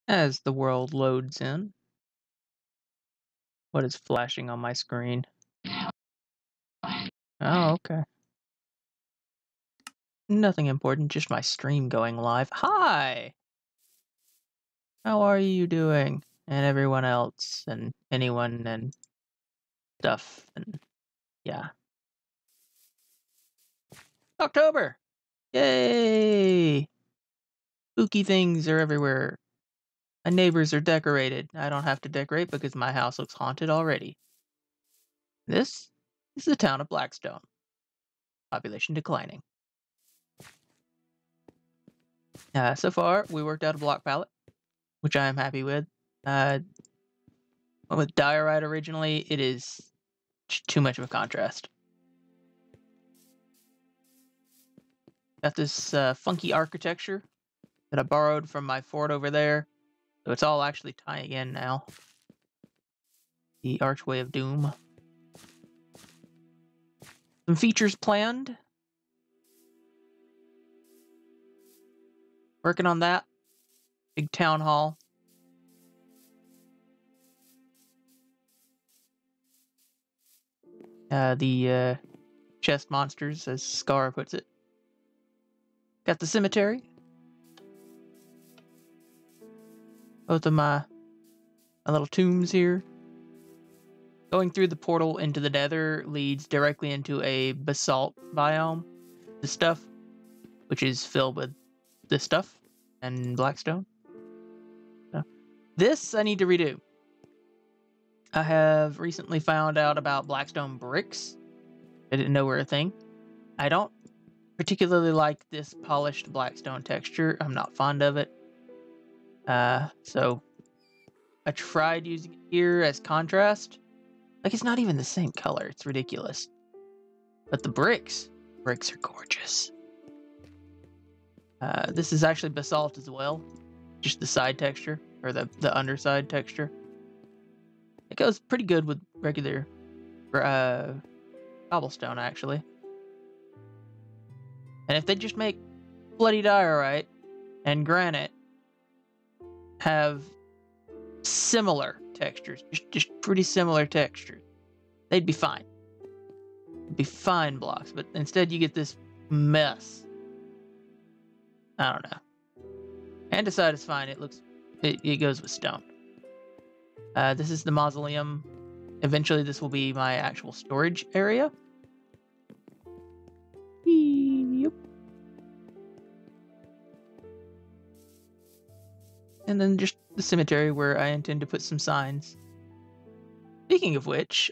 as the world loads in. What is flashing on my screen? Oh, okay. Nothing important, just my stream going live. Hi! How are you doing? And everyone else, and anyone, and stuff, and yeah. October! Yay! Spooky things are everywhere. My neighbors are decorated. I don't have to decorate because my house looks haunted already. This is the town of Blackstone. Population declining. So far, we worked out a block palette, which I am happy with. Went with diorite originally. It is too much of a contrast. Got this funky architecture that I borrowed from my fort over there. So it's all actually tying in now. The Archway of Doom. Some features planned. Working on that. Big town hall. The chest monsters, as Scar puts it. Got the cemetery. Both of my little tombs here. Going through the portal into the Nether leads directly into a basalt biome. This stuff, which is filled with this stuff and Blackstone. So, this I need to redo. I have recently found out about Blackstone bricks. I didn't know were a thing. I don't particularly like this polished Blackstone texture. I'm not fond of it. So I tried using it here as contrast. Like, it's not even the same color. It's ridiculous. But the bricks are gorgeous. This is actually basalt as well. Just the side texture, or the underside texture. It goes pretty good with regular cobblestone, actually. And if they just make bloody diorite and granite have similar textures, just pretty similar textures, they'd be fine. It'd be fine blocks, but instead you get this mess. I don't know. Andesite is fine. It goes with stone. This is the mausoleum. Eventually this will be my actual storage area. Yep. And then just the cemetery where I intend to put some signs. Speaking of which,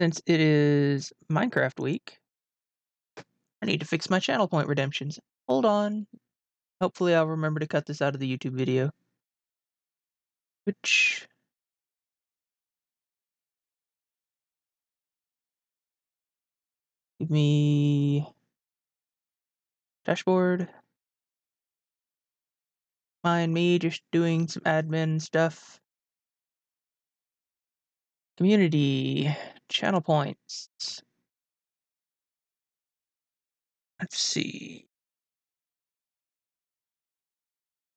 since it is Minecraft week, I need to fix my channel point redemptions. Hold on. Hopefully I'll remember to cut this out of the YouTube video. Which... give me... dashboard. Mind me just doing some admin stuff. Community. Channel points. Let's see.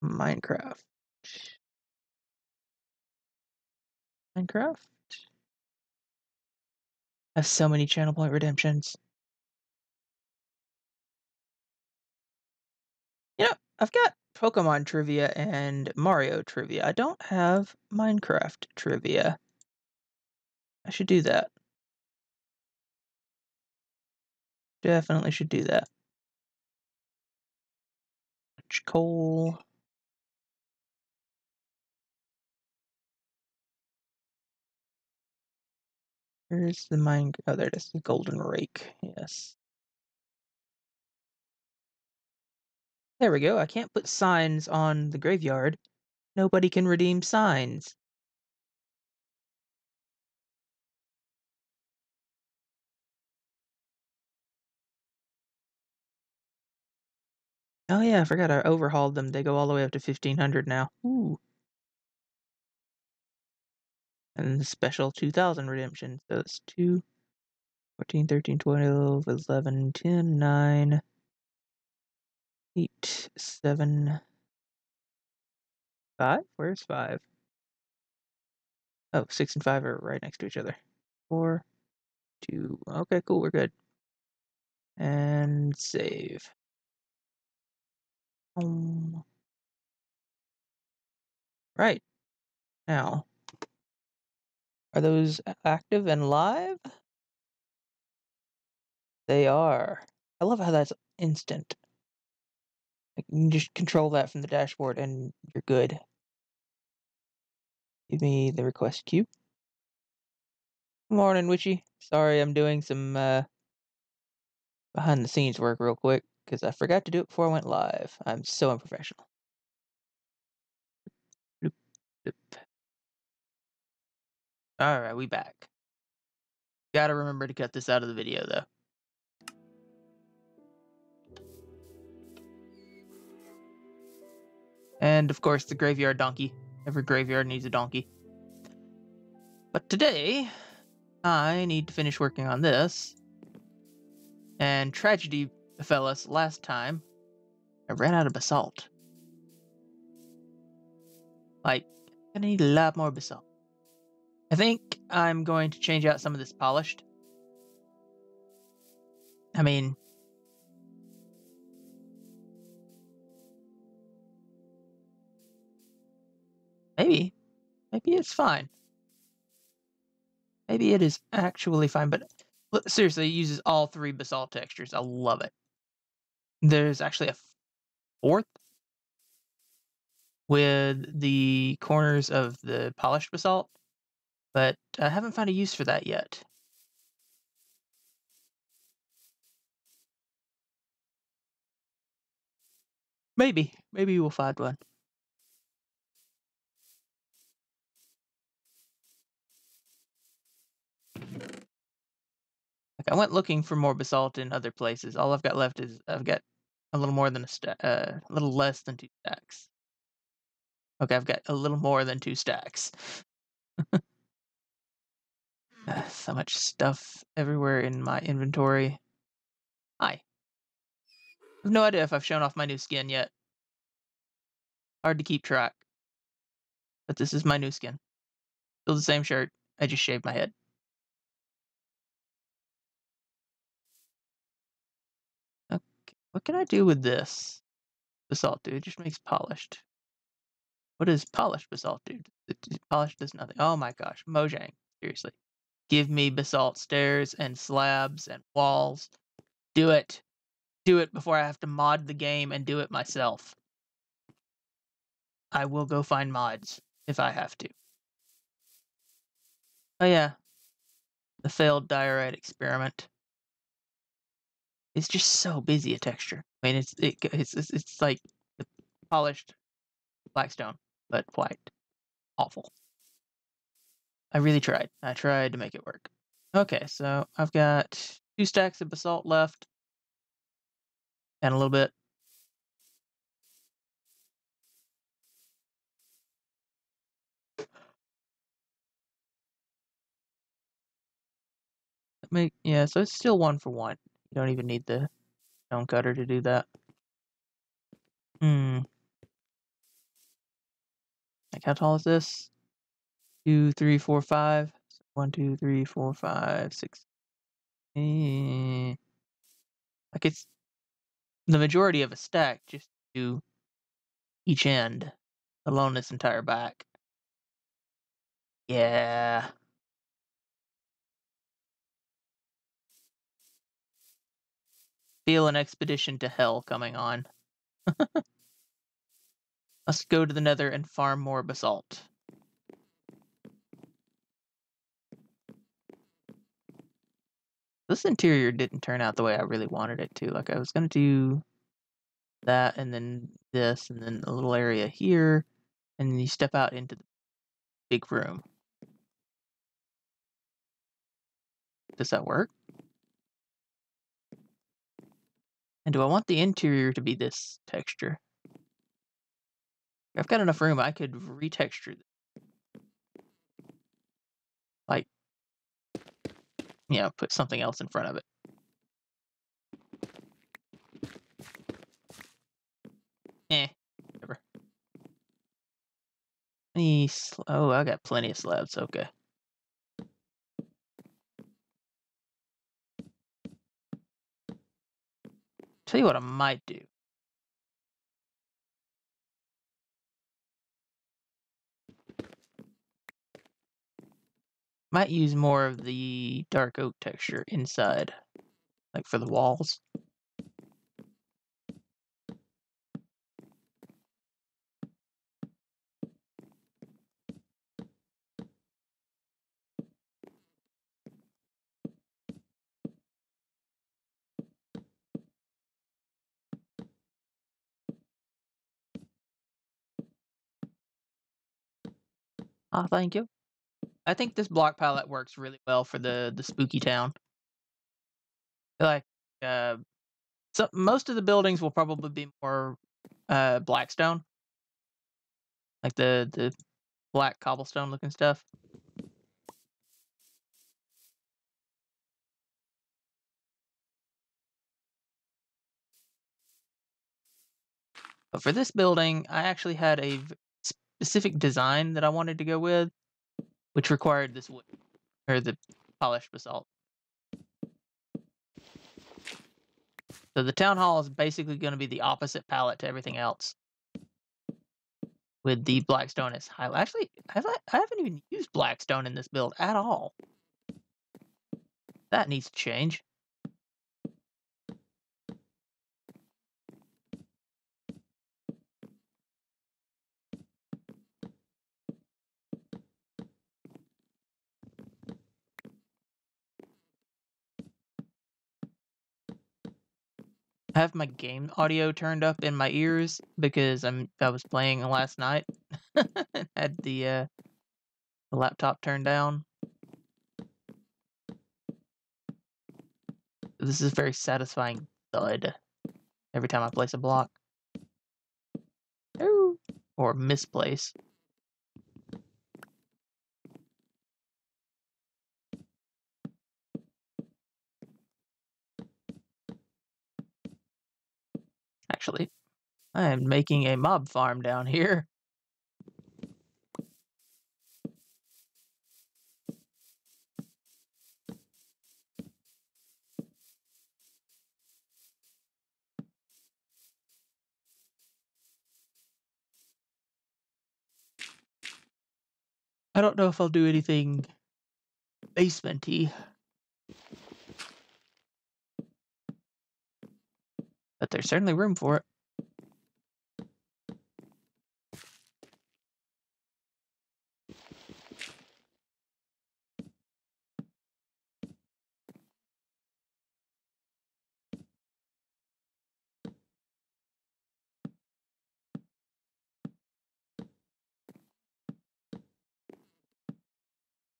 Minecraft. Minecraft? I have so many channel point redemptions. You know, I've got Pokemon trivia and Mario trivia. I don't have Minecraft trivia. I should do that. Definitely should do that. Coal. Where's the mine? Oh, there it is. The golden rake. Yes. There we go. I can't put signs on the graveyard. Nobody can redeem signs. Oh yeah, I forgot I overhauled them. They go all the way up to 1500 now. Ooh. And the special 2000 redemption. So it's 2, 14, 13, 12, 11, 10, 9, 8, 7, 5? Where's 5? Oh, 6 and 5 are right next to each other. 4, 2. Okay, cool. We're good. And save. Right. Now, are those active and live? They are. I love how that's instant. Like, you can just control that from the dashboard and you're good. Give me the request queue. Morning, Witchy. Sorry, I'm doing some behind the scenes work real quick because I forgot to do it before I went live. I'm so unprofessional. Alright, we back. Gotta remember to cut this out of the video though. And of course the graveyard donkey. Every graveyard needs a donkey. But today, I need to finish working on this. And tragedy befell us last time. I ran out of basalt. Like, I need a lot more basalt. I think I'm going to change out some of this polished. I mean, maybe it's fine. Maybe it is actually fine, but seriously, it uses all 3 basalt textures. I love it. There's actually a 4th with the corners of the polished basalt, but I haven't found a use for that yet. Maybe we'll find one. Like, I went looking for more basalt in other places. All I've got left is I've got a little more than a little less than 2 stacks. Okay, I've got a little more than 2 stacks. So much stuff everywhere in my inventory. Hi. I have no idea if I've shown off my new skin yet. Hard to keep track. But this is my new skin. Still the same shirt. I just shaved my head. Okay, what can I do with this basalt, dude? It just makes polished. What does polished basalt do? Polished does nothing. Oh my gosh, Mojang. Seriously. Give me basalt stairs and slabs and walls. Do it. Do it before I have to mod the game and do it myself. I will go find mods if I have to. Oh yeah. The failed diorite experiment. It's just so busy a texture. I mean, it's like the polished Blackstone, but white. Awful. I really tried. I tried to make it work. Okay, so I've got 2 stacks of basalt left. And a little bit. Yeah, so it's still 1 for 1. You don't even need the stone cutter to do that. Like, how tall is this? 2, 3, 4, 5. 1, 2, 3, 4, 5, 6. Like, it's the majority of a stack just to each end, alone this entire back. Yeah. Feel an expedition to hell coming on. Let's go to the nether and farm more basalt. This interior didn't turn out the way I really wanted it to. Like, I was going to do that and then this and then a little area here. And then you step out into the big room. Does that work? And do I want the interior to be this texture? I've got enough room. I could retexture this. Like, put something else in front of it. many? Oh, I got plenty of slabs. Okay. Tell you what I might do. Might use more of the dark oak texture inside, like for the walls. Ah, thank you. I think this block palette works really well for the spooky town. Like, uh, so most of the buildings will probably be more Blackstone, like the black cobblestone looking stuff. But for this building, I actually had a specific design that I wanted to go with, which required this wood or the polished basalt. So the town hall is basically going to be the opposite palette to everything else, with the Blackstone as highlight. Actually, I haven't even used Blackstone in this build at all. That needs to change. I have my game audio turned up in my ears because I was playing last night and had the laptop turned down. This is a very satisfying thud every time I place a block. Ooh. Or misplace. Actually, I am making a mob farm down here. I don't know if I'll do anything basement-y, but there's certainly room for it.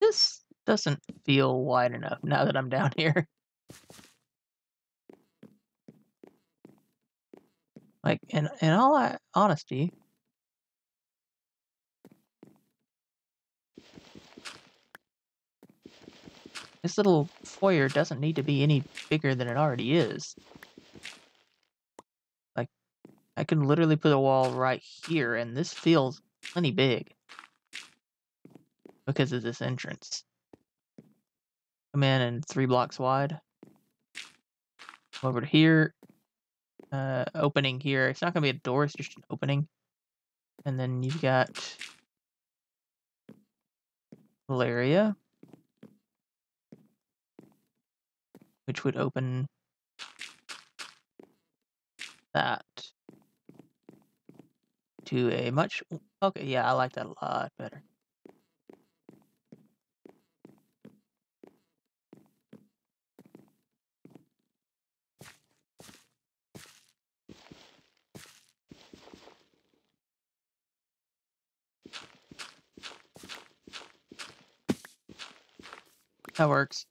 This doesn't feel wide enough now that I'm down here. Like, in all honesty, this little foyer doesn't need to be any bigger than it already is. Like, I can literally put a wall right here, and this feels plenty big because of this entrance. Come in and 3 blocks wide. Over to here. Opening here. It's not going to be a door, it's just an opening. And then you've got little area, which would open that to a much... Okay, yeah, I like that a lot better. That works.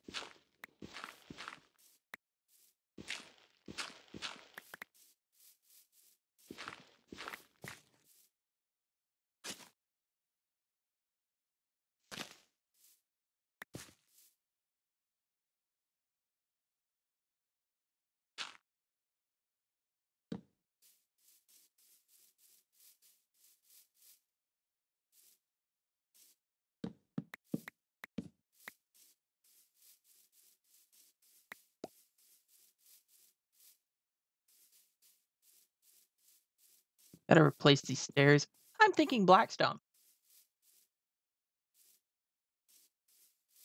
Gotta replace these stairs. I'm thinking Blackstone.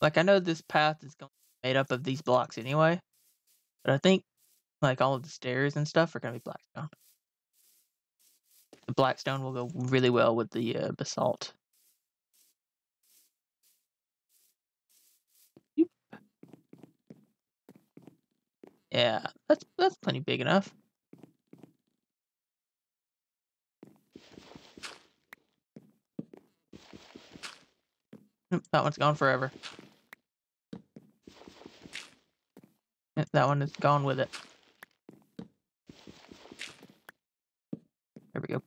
Like, I know this path is going to be made up of these blocks anyway, but I think, like, all of the stairs and stuff are gonna be Blackstone. The Blackstone will go really well with the basalt. Yoop. Yeah, that's plenty big enough. That one's gone forever. That one is gone with it. There we go.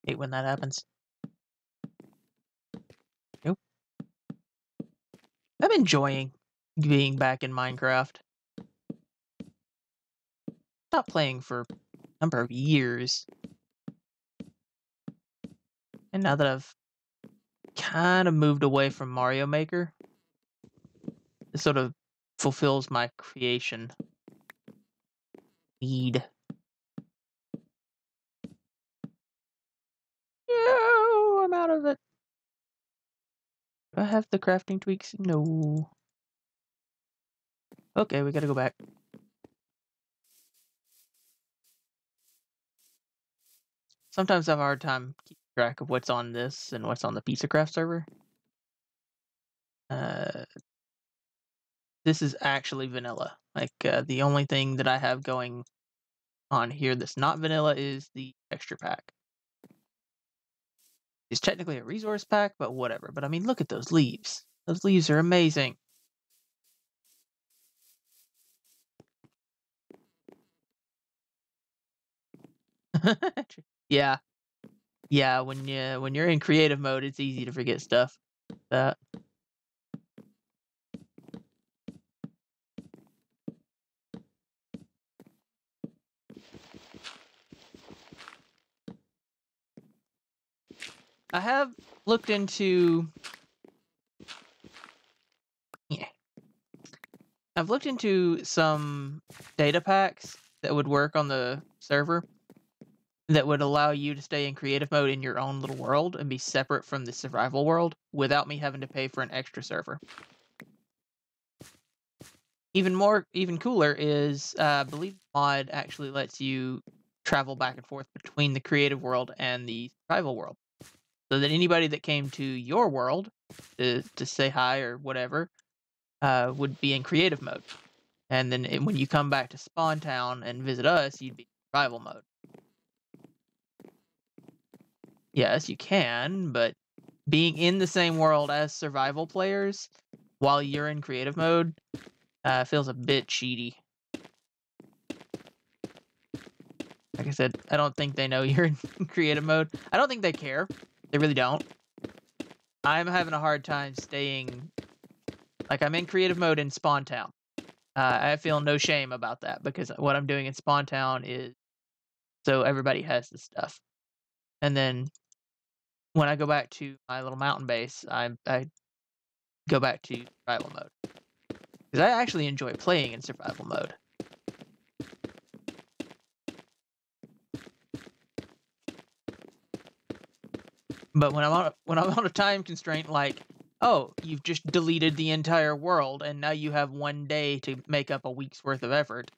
Hate when that happens. Nope. I'm enjoying being back in Minecraft. Not playing for a number of years. And now that I've kind of moved away from Mario Maker, it sort of fulfills my creation need. No, I'm out of it. Do I have the crafting tweaks? No. Okay, we gotta go back. Sometimes I have a hard time keeping track of what's on this and what's on the Pizza Craft server. This is actually vanilla. Like, the only thing that I have going on here that's not vanilla is the texture pack. It's technically a resource pack, but whatever. But I mean, look at those leaves. Those leaves are amazing. Yeah. Yeah, when you're in creative mode, it's easy to forget stuff. That. I have looked into. Yeah. I've looked into some data packs that would work on the server that would allow you to stay in creative mode in your own little world and be separate from the survival world without me having to pay for an extra server. Even cooler is, I believe the mod actually lets you travel back and forth between the creative world and the survival world. So that anybody that came to your world to say hi or whatever would be in creative mode. And then when you come back to Spawn Town and visit us, you'd be in survival mode. Yes, you can, but being in the same world as survival players while you're in creative mode feels a bit cheaty. Like I said, I don't think they know you're in creative mode. I don't think they care. They really don't. I'm having a hard time staying... Like, I'm in creative mode in Spawn Town. I feel no shame about that, because what I'm doing in Spawn Town is so everybody has the stuff. And then when I go back to my little mountain base, I go back to survival mode. Because I actually enjoy playing in survival mode. But when I'm on a time constraint, like, oh, you've just deleted the entire world and now you have one day to make up a week's worth of effort.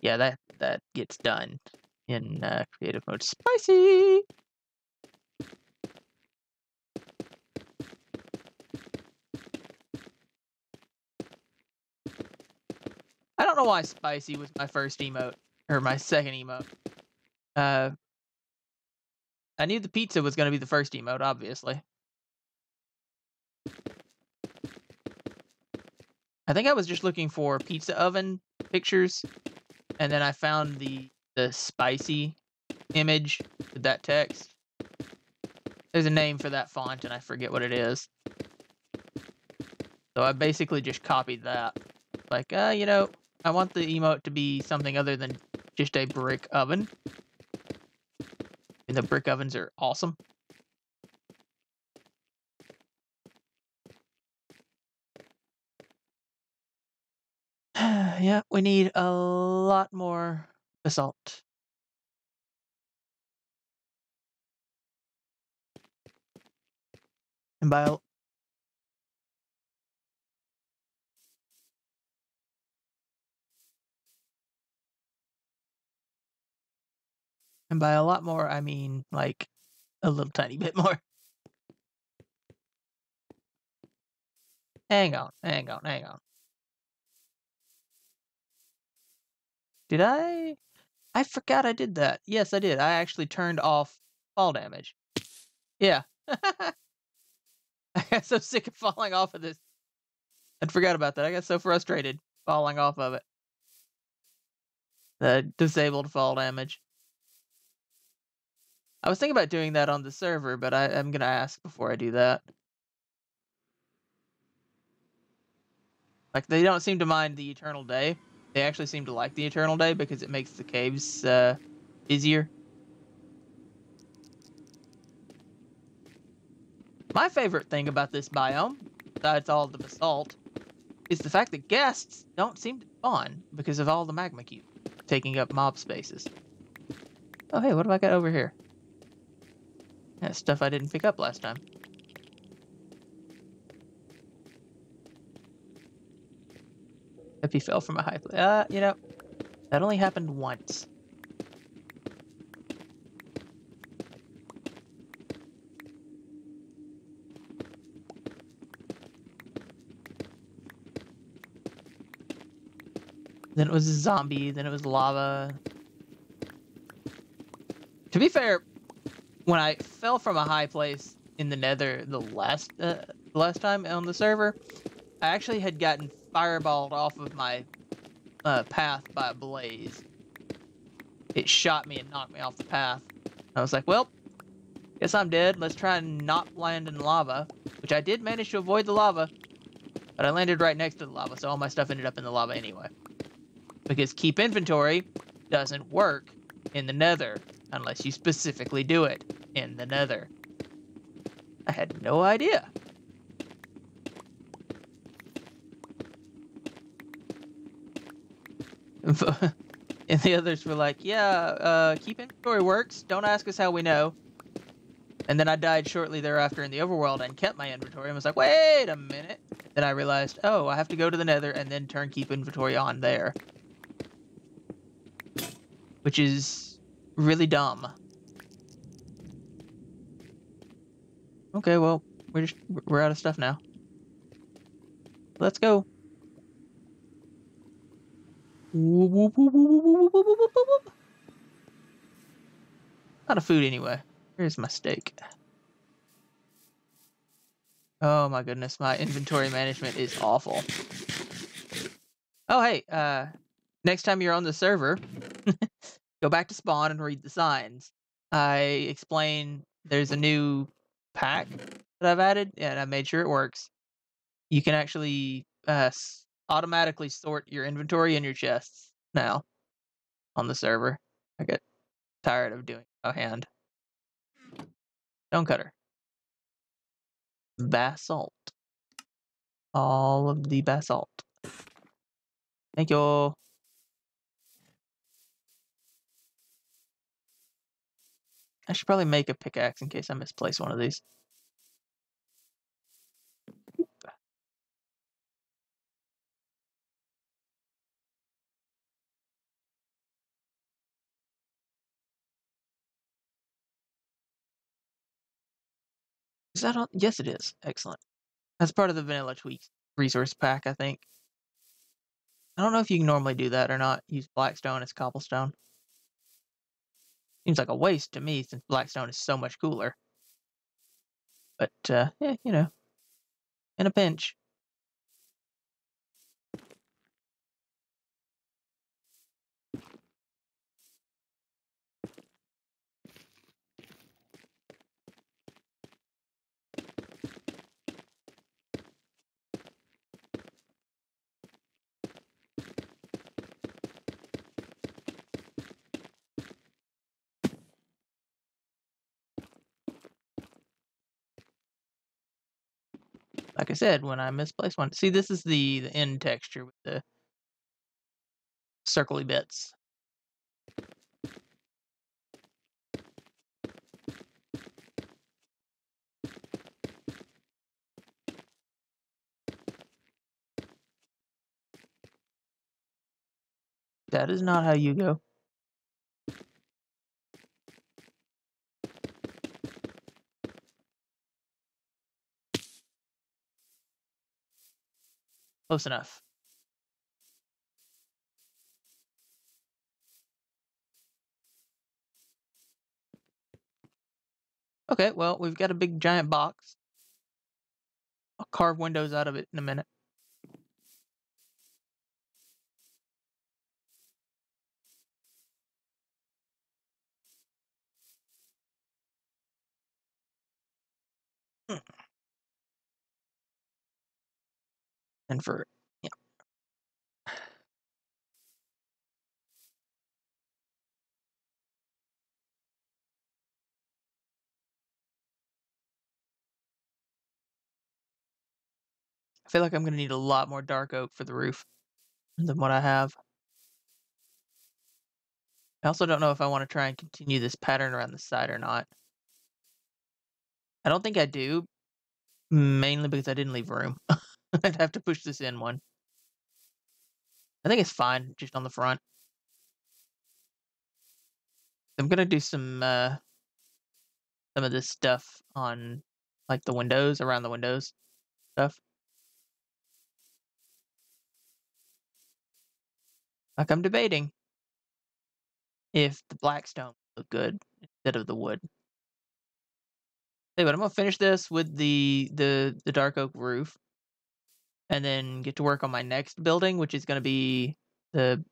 Yeah, that gets done in creative mode. Spicy. I don't know why spicy was my first emote or my second emote. I knew the pizza was going to be the first emote, obviously. I think I was just looking for pizza oven pictures and then I found the spicy image with that text. There's a name for that font, and I forget what it is. So I basically just copied that. Like, you know, I want the emote to be something other than just a brick oven. And the brick ovens are awesome. Yeah, we need a lot more basalt. And by a lot more, I mean like a little tiny bit more. Hang on. Did I? I forgot I did that. Yes, I did. I actually turned off fall damage. Yeah. I got so sick of falling off of this. I forgot about that. I got so frustrated falling off of it. The disabled fall damage. I was thinking about doing that on the server, but I'm going to ask before I do that. Like, they don't seem to mind the eternal day. They actually seem to like the eternal day because it makes the caves easier. My favorite thing about this biome, besides all the basalt, is the fact that guests don't seem to spawn because of all the magma cubes taking up mob spaces. Oh, hey, what have I got over here? That's stuff I didn't pick up last time. If he fell from a high place. You know, that only happened once. Then it was a zombie, then it was lava. To be fair, when I fell from a high place in the nether the last time on the server, I actually had gotten fireballed off of my path by a blaze. It shot me and knocked me off the path. I was like, well, guess I'm dead. Let's try and not land in lava, which I did manage to avoid the lava, but I landed right next to the lava, so all my stuff ended up in the lava anyway. Because keep inventory doesn't work in the nether unless you specifically do it in the nether. I had no idea. And the others were like, yeah, keep inventory works. Don't ask us how we know. And then I died shortly thereafter in the overworld and kept my inventory and was like, wait a minute. Then I realized, oh, I have to go to the nether and then turn keep inventory on there. Which is really dumb. Okay, well, we're out of stuff now. Let's go. Not a food anyway. Here's my steak. Oh my goodness, my inventory management is awful. Oh hey, next time you're on the server, go back to spawn and read the signs. I explain there's a new pack that I've added, and I made sure it works. You can actually automatically sort your inventory and your chests now on the server. I get tired of doing it by hand. Stone cutter. Basalt. All of the basalt. Thank you. I should probably make a pickaxe in case I misplace one of these. Is that all? Yes, it is. Excellent. That's part of the vanilla tweaks resource pack, I think. I don't know if you can normally do that or not. Use Blackstone as cobblestone. Seems like a waste to me since Blackstone is so much cooler. But, yeah, you know, in a pinch. Like I said, when I misplaced one. See, this is the end texture with the circly bits. That is not how you go. Close enough. Okay, well, we've got a big giant box. I'll carve windows out of it in a minute. And for, you know, I feel like I'm going to need a lot more dark oak for the roof than what I have. I also don't know if I want to try and continue this pattern around the side or not. I don't think I do, mainly because I didn't leave room. I'd have to push this in one. I think it's fine, just on the front. I'm gonna do some of this stuff on, like, the windows, around the windows stuff. Like, I'm debating if the Blackstone would look good instead of the wood. Hey, but I'm gonna finish this with the dark oak roof, and then get to work on my next building, which is gonna be the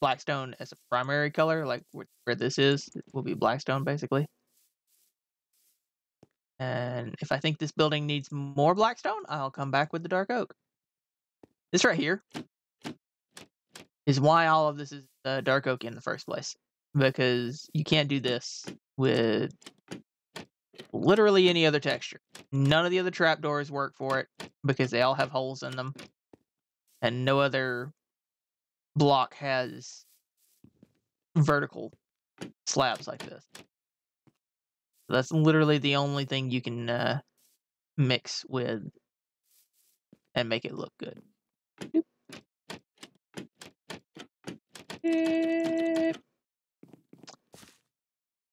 Blackstone as a primary color, like where this is, will be Blackstone basically. And if I think this building needs more Blackstone, I'll come back with the dark oak. This right here is why all of this is dark oak in the first place, because you can't do this with literally any other texture. None of the other trapdoors work for it because they all have holes in them, and no other block has vertical slabs like this. That's literally the only thing you can mix with and make it look good.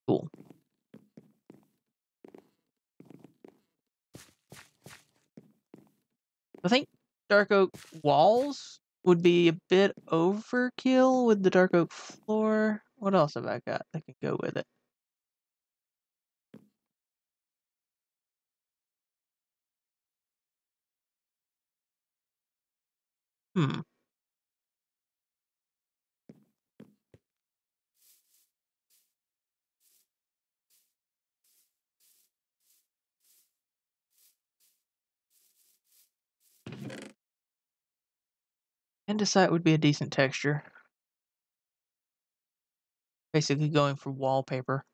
Cool. I think dark oak walls would be a bit overkill with the dark oak floor. What else have I got that can go with it? Hmm. Andesite would be a decent texture. Basically going for wallpaper.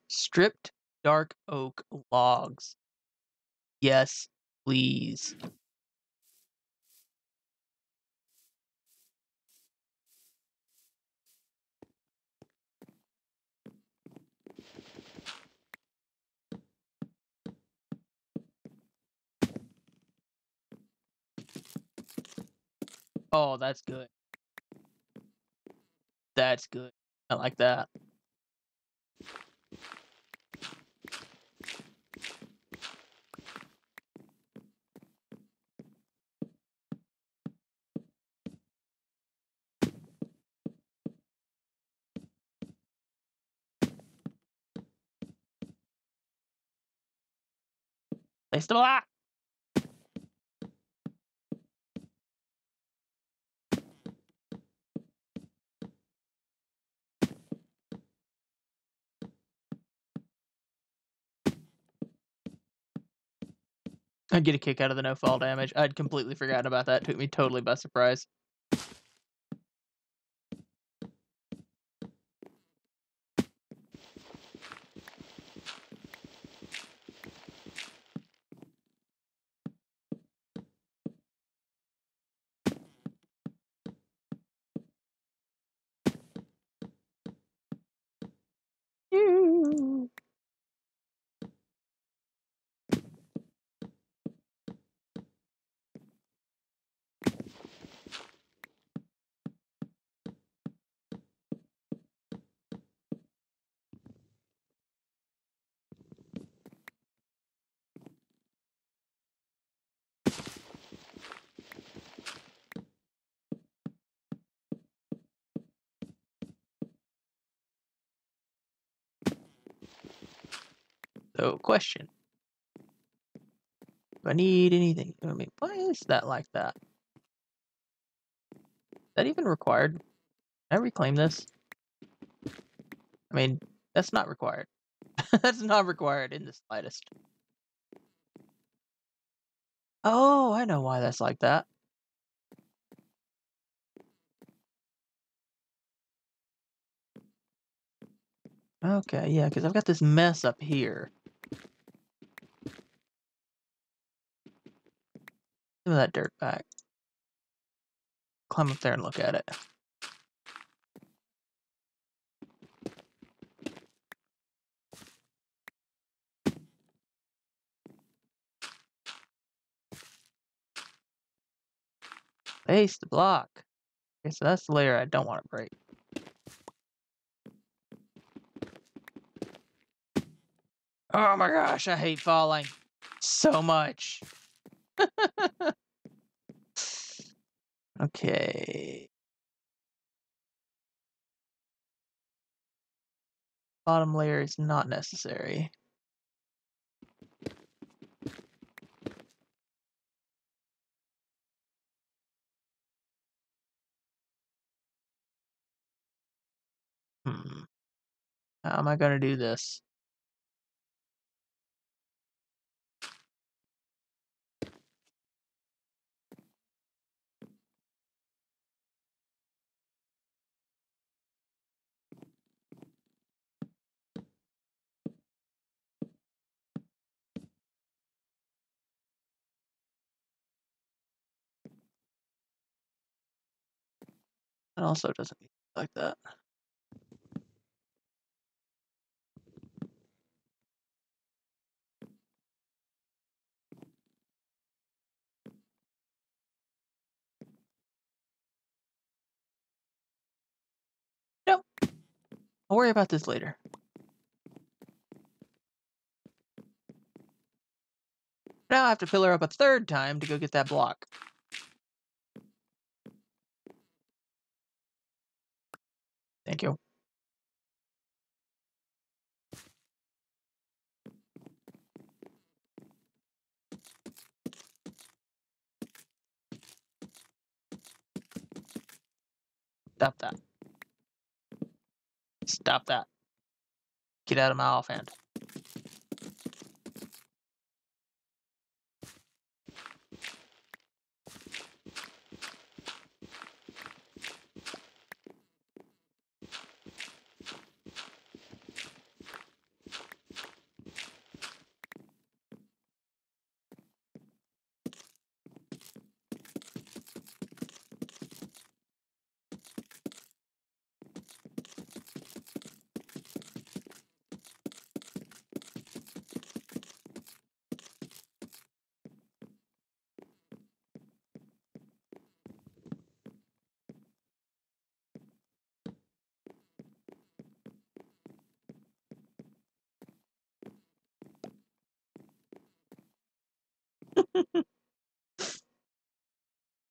Stripped dark oak logs. Yes, please. Oh, that's good. That's good. I like that. Place the block. I get a kick out of the no fall damage. I'd completely forgotten about that. It took me totally by surprise. You. So, question. Do I need anything? I mean, why is that like that? Is that even required? Can I reclaim this? I mean, that's not required. That's not required in the slightest. Oh, I know why that's like that. Okay, yeah, because I've got this mess up here. Give me that dirt back. Climb up there and look at it. Face the block. Okay, so that's the layer I don't want to break. Oh my gosh, I hate falling so much. Okay. Bottom layer is not necessary. How am I going to do this? It also doesn't need like that. Nope. I'll worry about this later. Now I have to pillar up a third time to go get that block. Thank you. Stop that. Stop that. Get out of my offhand.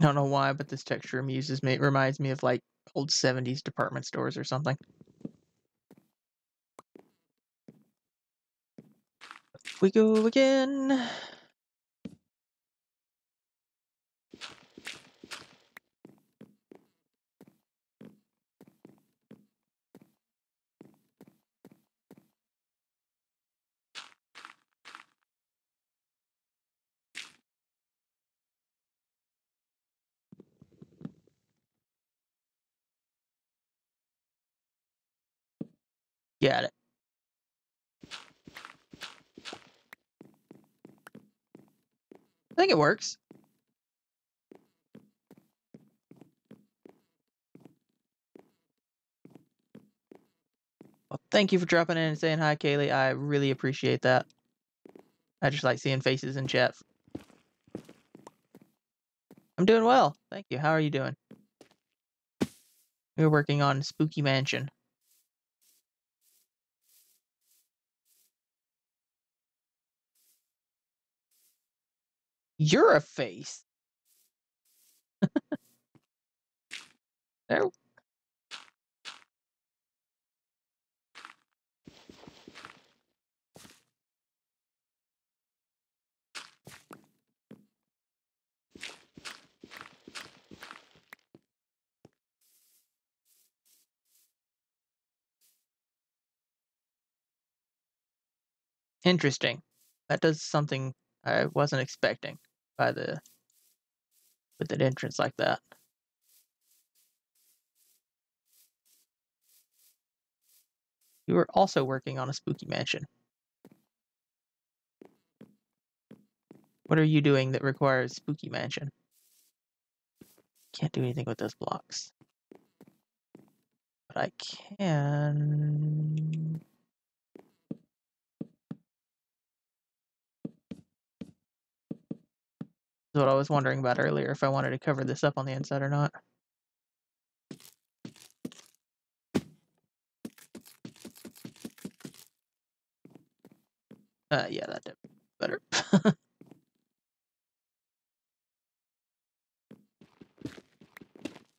I don't know why, but this texture amuses me. It reminds me of like old 70s department stores or something. We go again. Got it. I think it works. Well, thank you for dropping in and saying hi, Kaylee. I really appreciate that. I just like seeing faces in chat. I'm doing well. Thank you. How are you doing? We're working on Spooky Mansion. You're a face. There. Interesting. That does something I wasn't expecting with an entrance like that. You were also working on a Spooky Mansion. What are you doing that requires Spooky Mansion? Can't do anything with those blocks. But I can... That's what I was wondering about earlier, if I wanted to cover this up on the inside or not. Yeah, that did better. I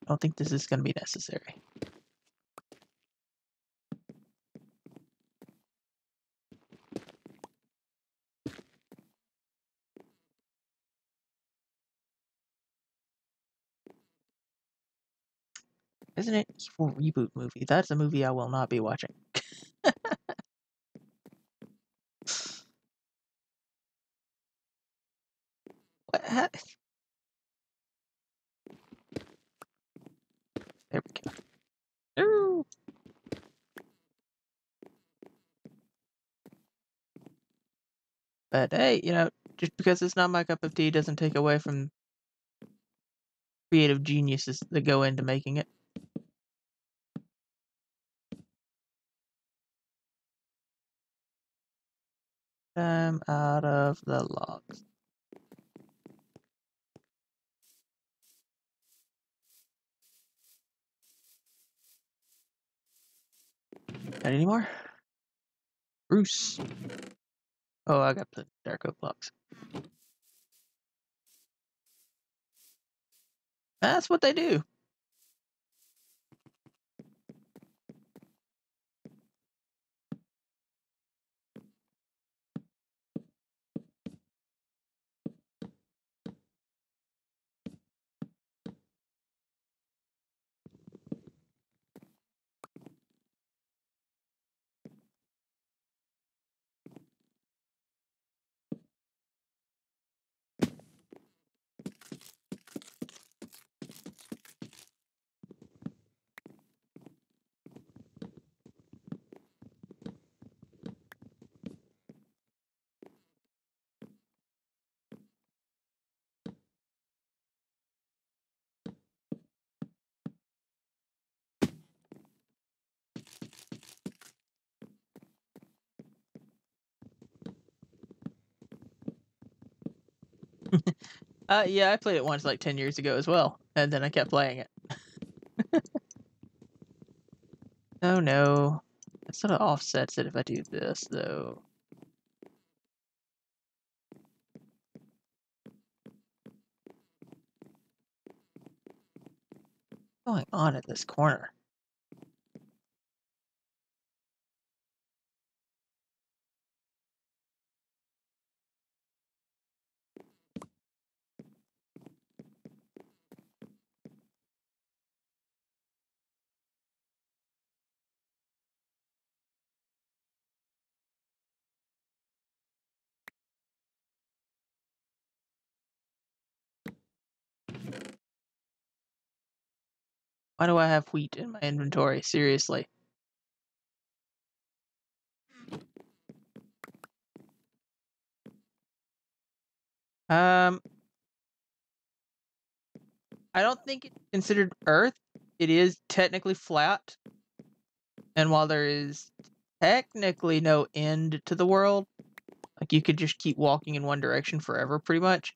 don't think this is going to be necessary. Isn't it Evil Reboot movie? That's a movie I will not be watching. What? There we go. Ooh. But hey, just because it's not my cup of tea doesn't take away from creative geniuses that go into making it. I'm out of the logs. Got any more? Bruce. Oh, I got the dark oak blocks. That's what they do. Yeah, I played it once like 10 years ago as well, and then I kept playing it. Oh no. That sort of offsets it if I do this, though. What's going on at this corner? Why do I have wheat in my inventory? Seriously. I don't think it's considered Earth. It is technically flat. And while there is technically no end to the world, like you could just keep walking in one direction forever, pretty much.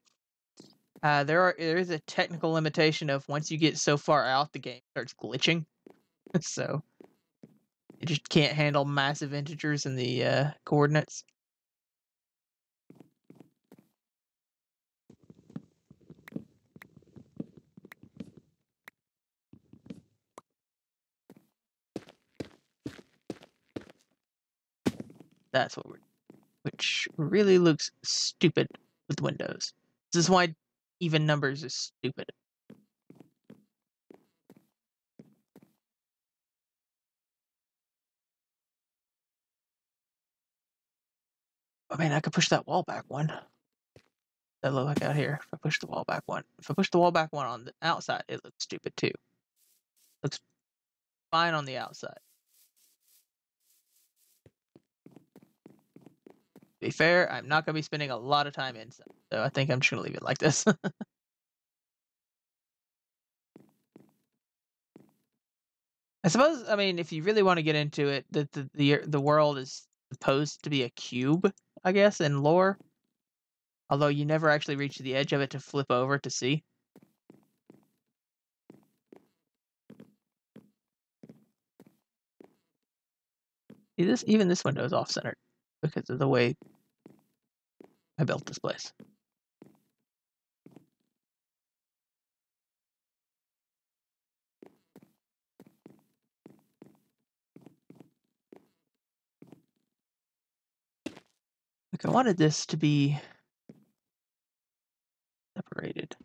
There is a technical limitation of once you get so far out, the game starts glitching. So it just can't handle massive integers in the coordinates. That's what we're, which really looks stupid with Windows. This is why even numbers is stupid. I mean, I could push that wall back one. That look like out here. If I push the wall back one, if I push the wall back one on the outside, it looks stupid too. Looks fine on the outside. To be fair, I'm not going to be spending a lot of time inside, so I think I'm just going to leave it like this. I suppose, I mean, if you really want to get into it, the world is supposed to be a cube, I guess, in lore. Although you never actually reach the edge of it to flip over to see. See, even this window is off-centered because of the way I built this place. Like, I wanted this to be separated.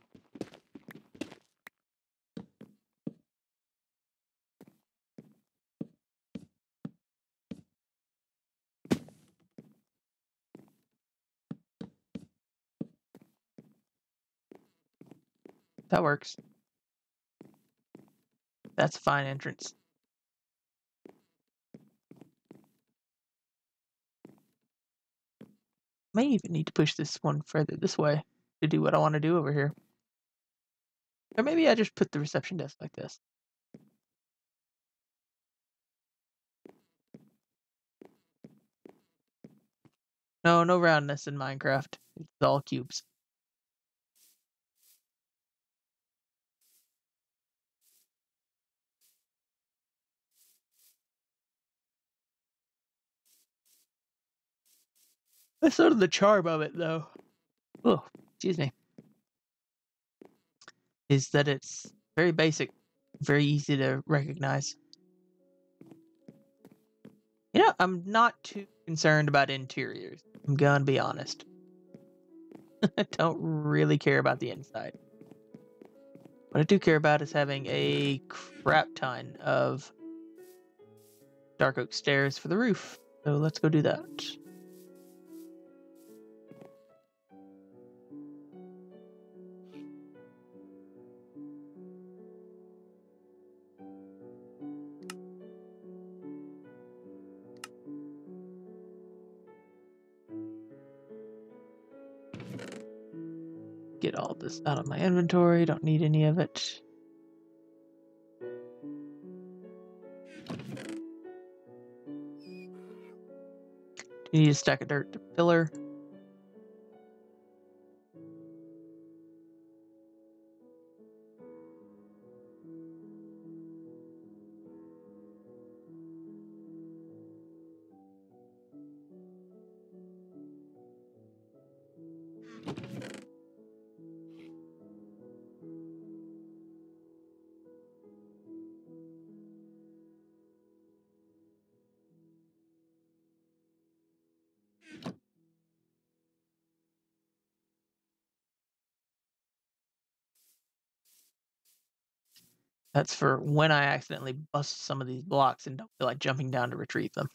That works. That's a fine entrance. May even need to push this one further this way to do what I want to do over here. Or maybe I just put the reception desk like this. No, no roundness in Minecraft. It's all cubes. That's sort of the charm of it, though. Oh, excuse me. Is that it's very basic, very easy to recognize. You know, I'm not too concerned about interiors. I'm gonna be honest. I don't really care about the inside. What I do care about is having a crap ton of dark oak stairs for the roof. So let's go do that. Get all this out of my inventory. Don't need any of it. You need a stack of dirt to pillar. That's for when I accidentally bust some of these blocks and don't feel like jumping down to retrieve them.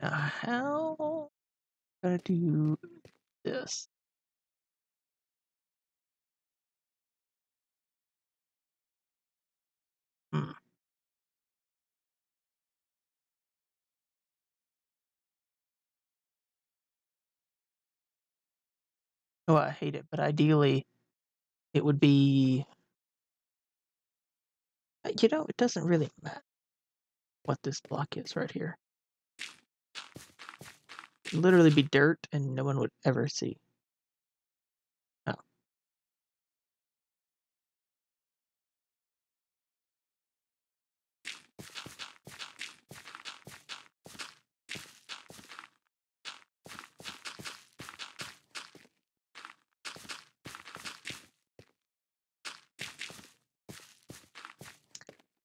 Now, how am I gonna do this? Hmm. Oh, I hate it, but ideally, it would be... You know, it doesn't really matter what this block is right here. It'd literally be dirt, and no one would ever see. Oh.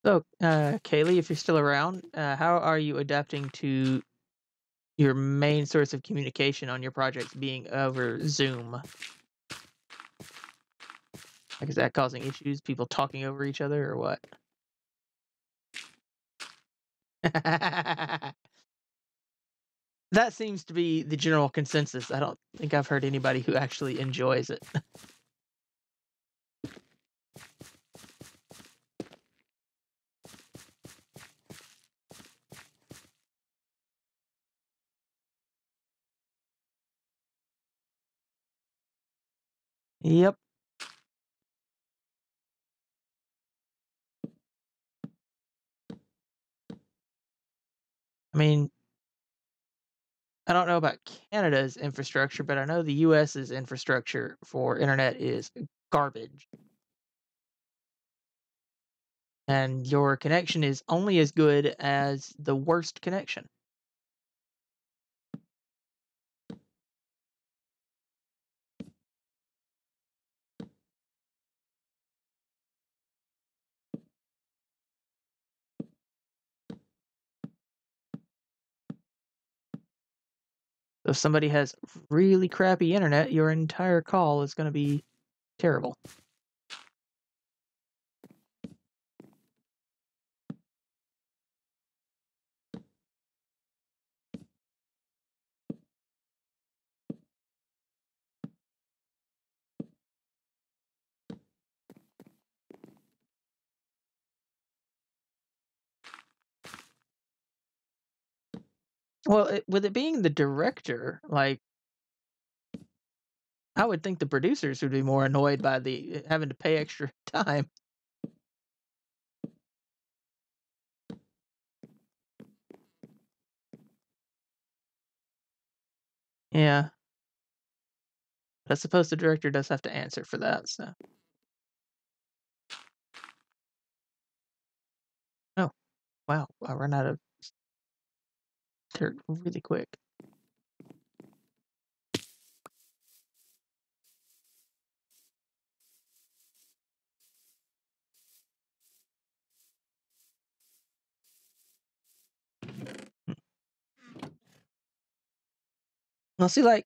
So, Kaylee, if you're still around, how are you adapting to your main source of communication on your projects being over Zoom? Like, is that causing issues? People talking over each other, or what? That seems to be the general consensus. I don't think I've heard anybody who actually enjoys it. Yep. I mean, I don't know about Canada's infrastructure, but I know the US's infrastructure for internet is garbage. And your connection is only as good as the worst connection. So if somebody has really crappy internet, your entire call is going to be terrible. Well, with it being the director, like, I would think the producers would be more annoyed by the having to pay extra time. Yeah. But I suppose the director does have to answer for that, so. Oh, wow. I run out of dirt really quick. Well, see, like,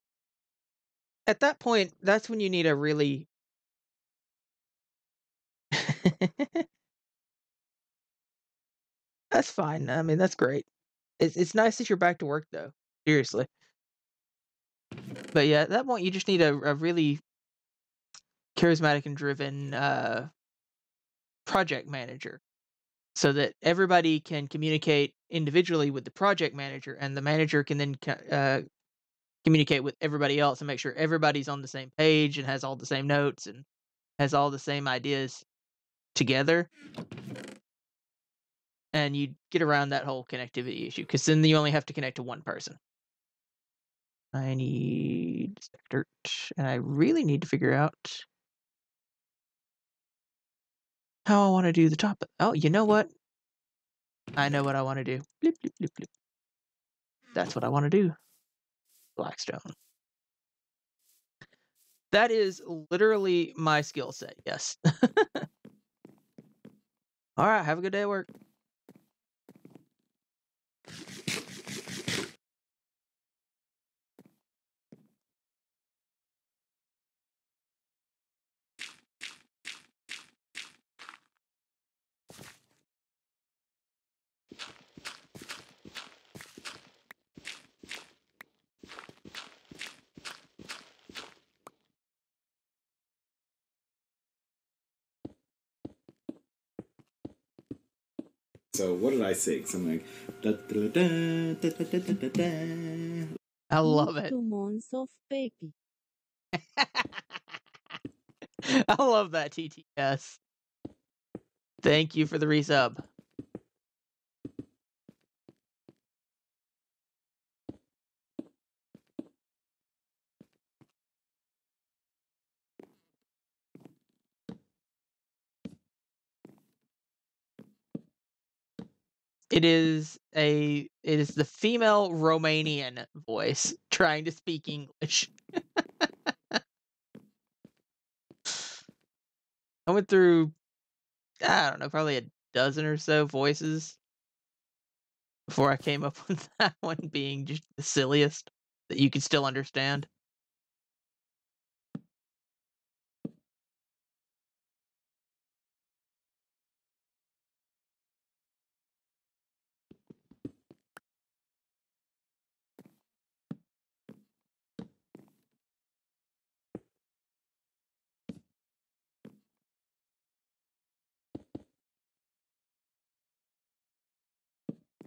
at that point, that's when you need a really... That's fine. I mean, that's great. It's nice that you're back to work, though. Seriously. But yeah, at that point, you just need a really charismatic and driven project manager, so that everybody can communicate individually with the project manager, and the manager can then communicate with everybody else and make sure everybody's on the same page and has all the same notes and has all the same ideas together. And you get around that whole connectivity issue, because then you only have to connect to one person. I need dirt, and I really need to figure out how I want to do the top. Oh, you know what? I know what I want to do. Bloop, bloop, bloop, bloop. That's what I want to do. Blackstone. That is literally my skill set, yes. All right, have a good day at work. So what did I say? Something like da, da, da, da, da, da, da, da. I love it. 2 months of baby. I love that, TTS. Thank you for the resub. It is the female Romanian voice trying to speak English. I went through, I don't know, probably a dozen or so voices before I came up with that one being just the silliest that you could still understand.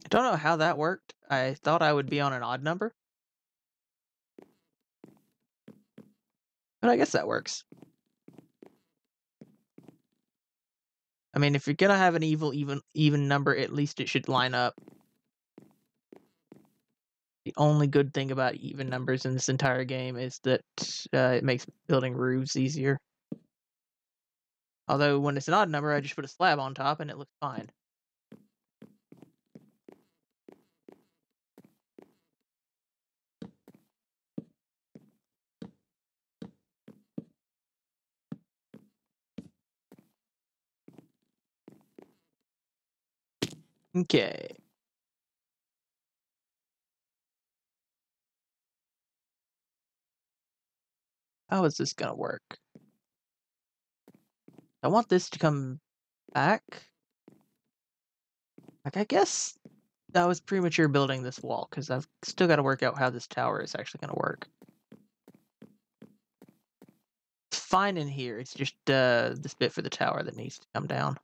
I don't know how that worked. I thought I would be on an odd number, but I guess that works. I mean, if you're gonna have an even number, at least it should line up. The only good thing about even numbers in this entire game is that it makes building roofs easier. Although when it's an odd number, I just put a slab on top and it looks fine. Okay. How is this gonna work? I want this to come back. Like, I guess that was premature building this wall, because I've still got to work out how this tower is actually gonna work. It's fine in here, it's just this bit for the tower that needs to come down.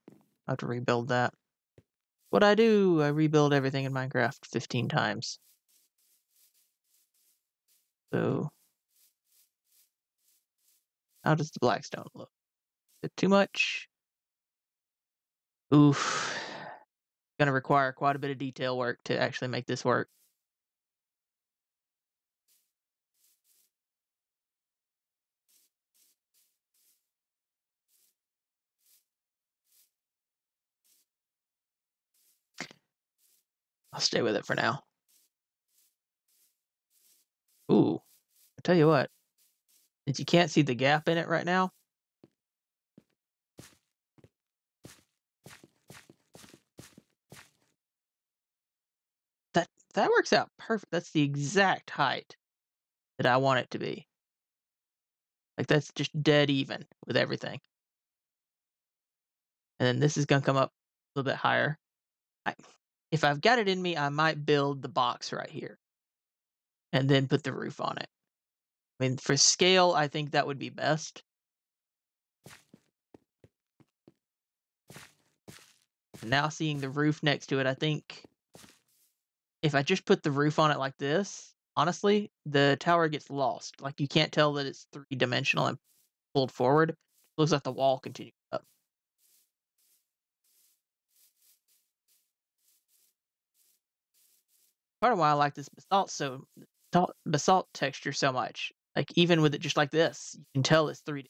I have to rebuild that. What I do, I rebuild everything in Minecraft 15 times. So, how does the Blackstone look? Is it too much? Oof. Gonna require quite a bit of detail work to actually make this work. I'll stay with it for now. Ooh, I tell you what, since you can't see the gap in it right now, that works out perfect. That's the exact height that I want it to be. Like, that's just dead even with everything. And then this is gonna come up a little bit higher. If I've got it in me, I might build the box right here and then put the roof on it. I mean, for scale, I think that would be best. Now seeing the roof next to it, I think if I just put the roof on it like this, honestly, the tower gets lost. Like, you can't tell that it's three-dimensional and pulled forward. It looks like the wall continues up. Part of why I like this basalt texture so much. Like, even with it just like this, you can tell it's 3D.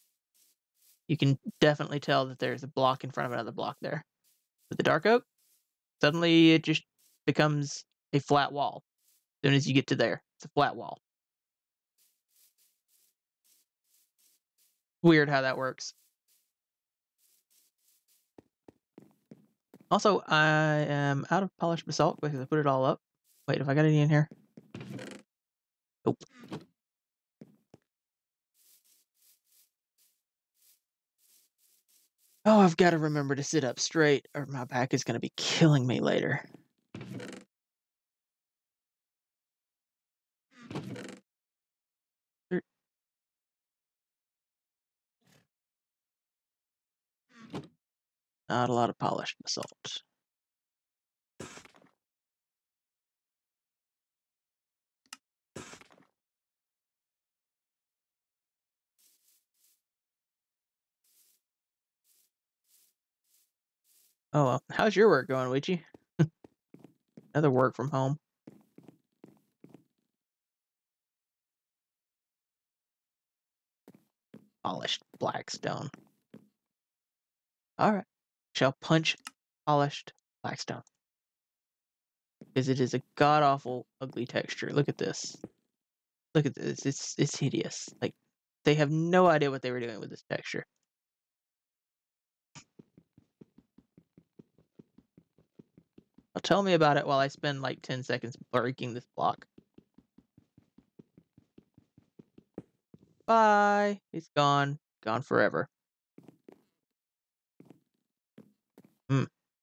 You can definitely tell that there's a block in front of another block there. With the dark oak, suddenly it just becomes a flat wall. As soon as you get to there, it's a flat wall. Weird how that works. Also, I am out of polished basalt because I put it all up. Wait, have I got any in here? Nope. Oh, I've got to remember to sit up straight or my back is going to be killing me later. Not a lot of polished basalt. Oh, well. How's your work going, Witchy? Another work from home. Polished Blackstone. Alright. Shall punch polished Blackstone. Because it is a god-awful, ugly texture. Look at this. Look at this. It's hideous. Like, they have no idea what they were doing with this texture. Well, tell me about it while I spend like 10 seconds breaking this block. Bye. It's gone. Gone forever.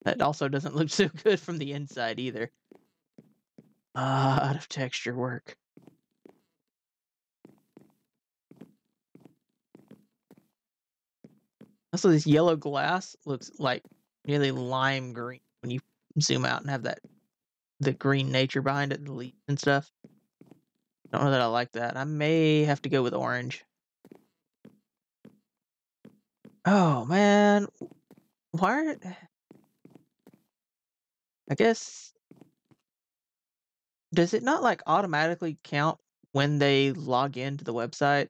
That also doesn't look so good from the inside either. Out of texture work. Also, this yellow glass looks like nearly lime green when you zoom out and have the green nature behind it, the leaves and stuff. Don't know that I like that. I may have to go with orange. Oh man, why? I guess, does it not like automatically count when they log into the website?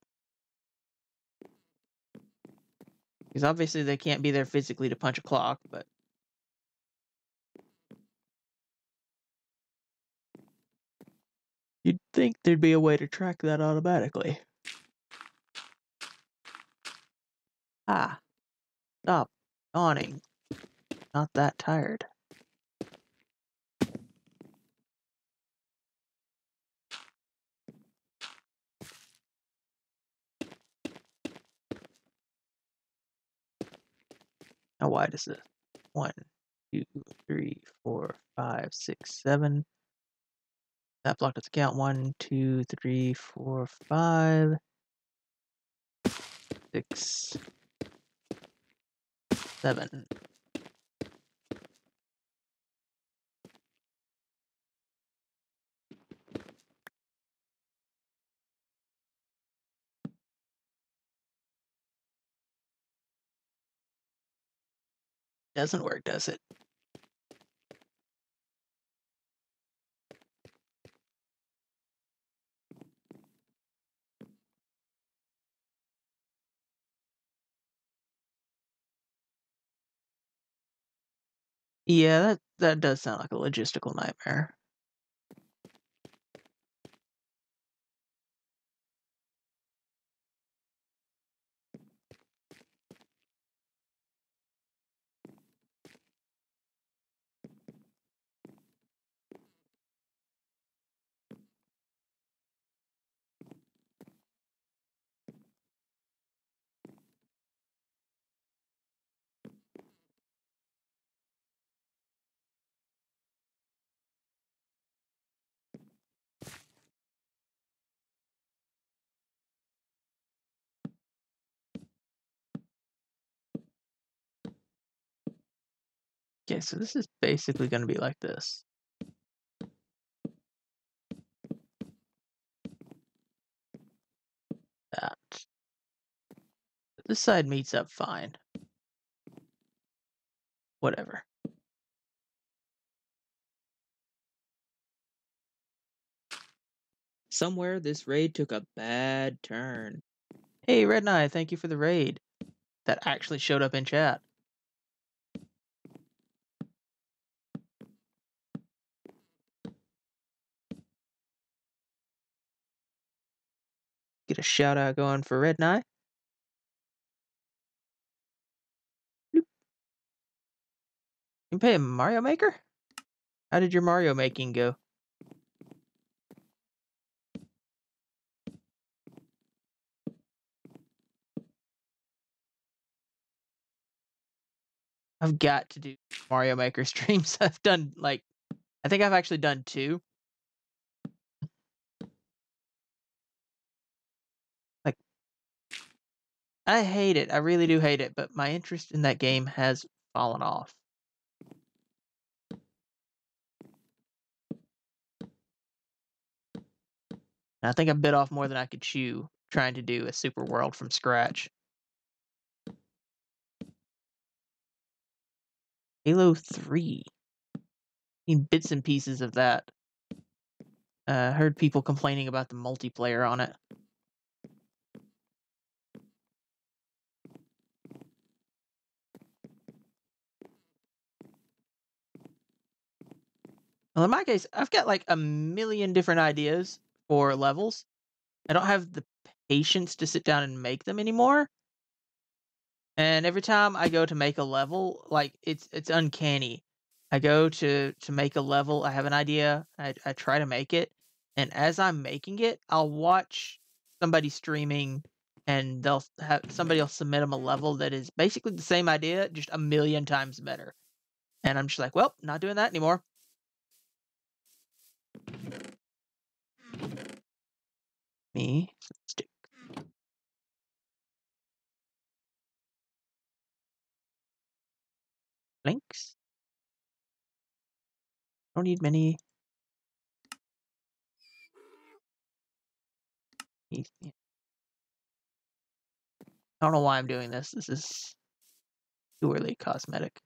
Because obviously they can't be there physically to punch a clock, but you'd think there'd be a way to track that automatically. Ah, stop yawning. Not that tired. How wide is this? 1, 2, 3, 4, 5, 6, 7. That block doesn't count. 1, 2, 3, 4, 5, 6, 7. Doesn't work, does it? Yeah, that does sound like a logistical nightmare. Okay, so this is basically going to be like this. That. This side meets up fine. Whatever. Somewhere this raid took a bad turn. Hey, Red Knight, thank you for the raid. That actually showed up in chat. Get a shout out going for Red Knight. You can pay a Mario Maker? How did your Mario making go? I've got to do Mario Maker streams. I've done like, I think I've actually done 2. Like, I hate it. I really do hate it, but my interest in that game has fallen off. And I think I bit off more than I could chew trying to do a super world from scratch. Halo 3. Seen bits and pieces of that. Heard people complaining about the multiplayer on it. Well, in my case, I've got like a million different ideas for levels. I don't have the patience to sit down and make them anymore. And every time I go to make a level, like it's uncanny. I go to make a level, I have an idea, I try to make it, and as I'm making it, I'll watch somebody streaming and they'll have somebody will submit them a level that is basically the same idea, just a million times better. And I'm just like, well, not doing that anymore. Me, stick. Links. Don't need many. I don't know why I'm doing this. This is purely cosmetic.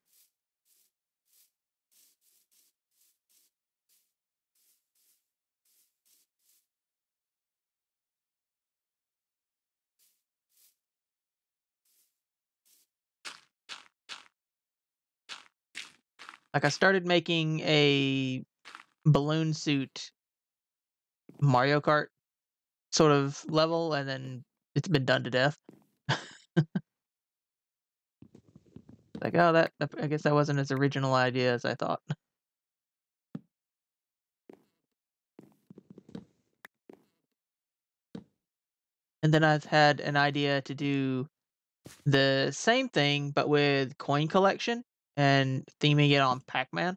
Like I started making a balloon suit Mario Kart sort of level, and then it's been done to death. Like, oh, that I guess that wasn't as original idea as I thought. And then I've had an idea to do the same thing, but with coin collection and theming it on Pac-Man.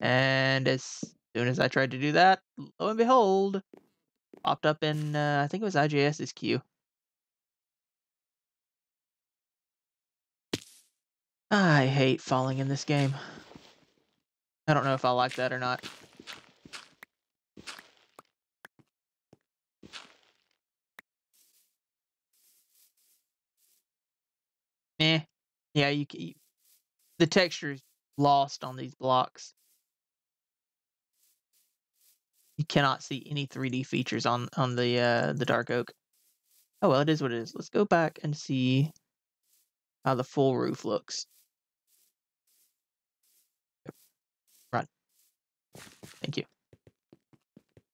And as soon as I tried to do that, lo and behold, popped up in I think it was IJS's queue. I hate falling in this game. I don't know if I like that or not. Eh. Yeah, the texture is lost on these blocks. You cannot see any 3D features on the dark oak. Oh well, it is what it is. Let's go back and see how the full roof looks. Run. Thank you.